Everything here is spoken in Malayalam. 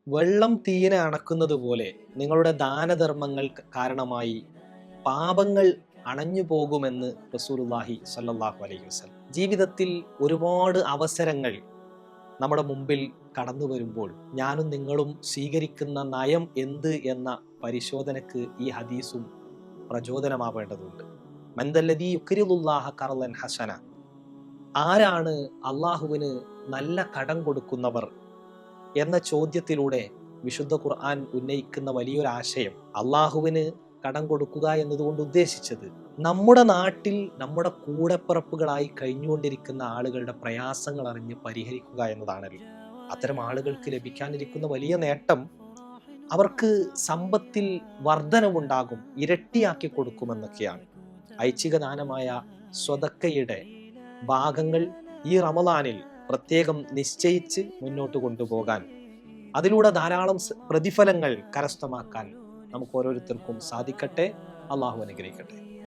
വെള്ളം തീയിനെ അണക്കുന്നത് പോലെ നിങ്ങളുടെ ദാനധർമ്മങ്ങൾ കാരണമായി പാപങ്ങൾ അണഞ്ഞു പോകുമെന്ന് റസൂലുള്ളാഹി സ്വല്ലല്ലാഹു അലൈഹി വസല്ലം. ജീവിതത്തിൽ ഒരുപാട് അവസരങ്ങൾ നമ്മുടെ മുമ്പിൽ കടന്നു വരുമ്പോൾ ഞാനും നിങ്ങളും സ്വീകരിക്കുന്ന നയം എന്ത് എന്ന പരിശോധനയ്ക്ക് ഈ ഹദീസും പ്രചോദനമാവേണ്ടതുണ്ട്. മൻദല്ലദീ യുക്രിദുല്ലാഹ ഖർളൻ ഹസന, ആരാണ് അള്ളാഹുവിന് നല്ല കടം കൊടുക്കുന്നവർ എന്ന ചോദ്യത്തിലൂടെ വിശുദ്ധ ഖുർആൻ ഉന്നയിക്കുന്ന വലിയൊരു ആശയം, അള്ളാഹുവിന് കടം കൊടുക്കുക എന്നതുകൊണ്ട് ഉദ്ദേശിച്ചത് നമ്മുടെ നാട്ടിൽ നമ്മുടെ കൂടപ്പിറപ്പുകളായി കഴിഞ്ഞുകൊണ്ടിരിക്കുന്ന ആളുകളുടെ പ്രയാസങ്ങൾ അറിഞ്ഞ് പരിഹരിക്കുക എന്നതാണല്ലോ. അത്തരം ആളുകൾക്ക് ലഭിക്കാനിരിക്കുന്ന വലിയ നേട്ടം അവർക്ക് സമ്പത്തിൽ വർധനവുണ്ടാകും, ഇരട്ടിയാക്കി കൊടുക്കുമെന്നൊക്കെയാണ്. ഐച്ഛിക ദാനമായ സ്വതക്കയുടെ ഭാഗങ്ങൾ ഈ റമദാനിൽ പ്രത്യേകം നിശ്ചയിച്ച് മുന്നോട്ട് കൊണ്ടുപോകാൻ, അതിലൂടെ ധാരാളം പ്രതിഫലങ്ങൾ കരസ്ഥമാക്കാൻ നമുക്ക് ഓരോരുത്തർക്കും സാധിക്കട്ടെ. അള്ളാഹു അനുഗ്രഹിക്കട്ടെ.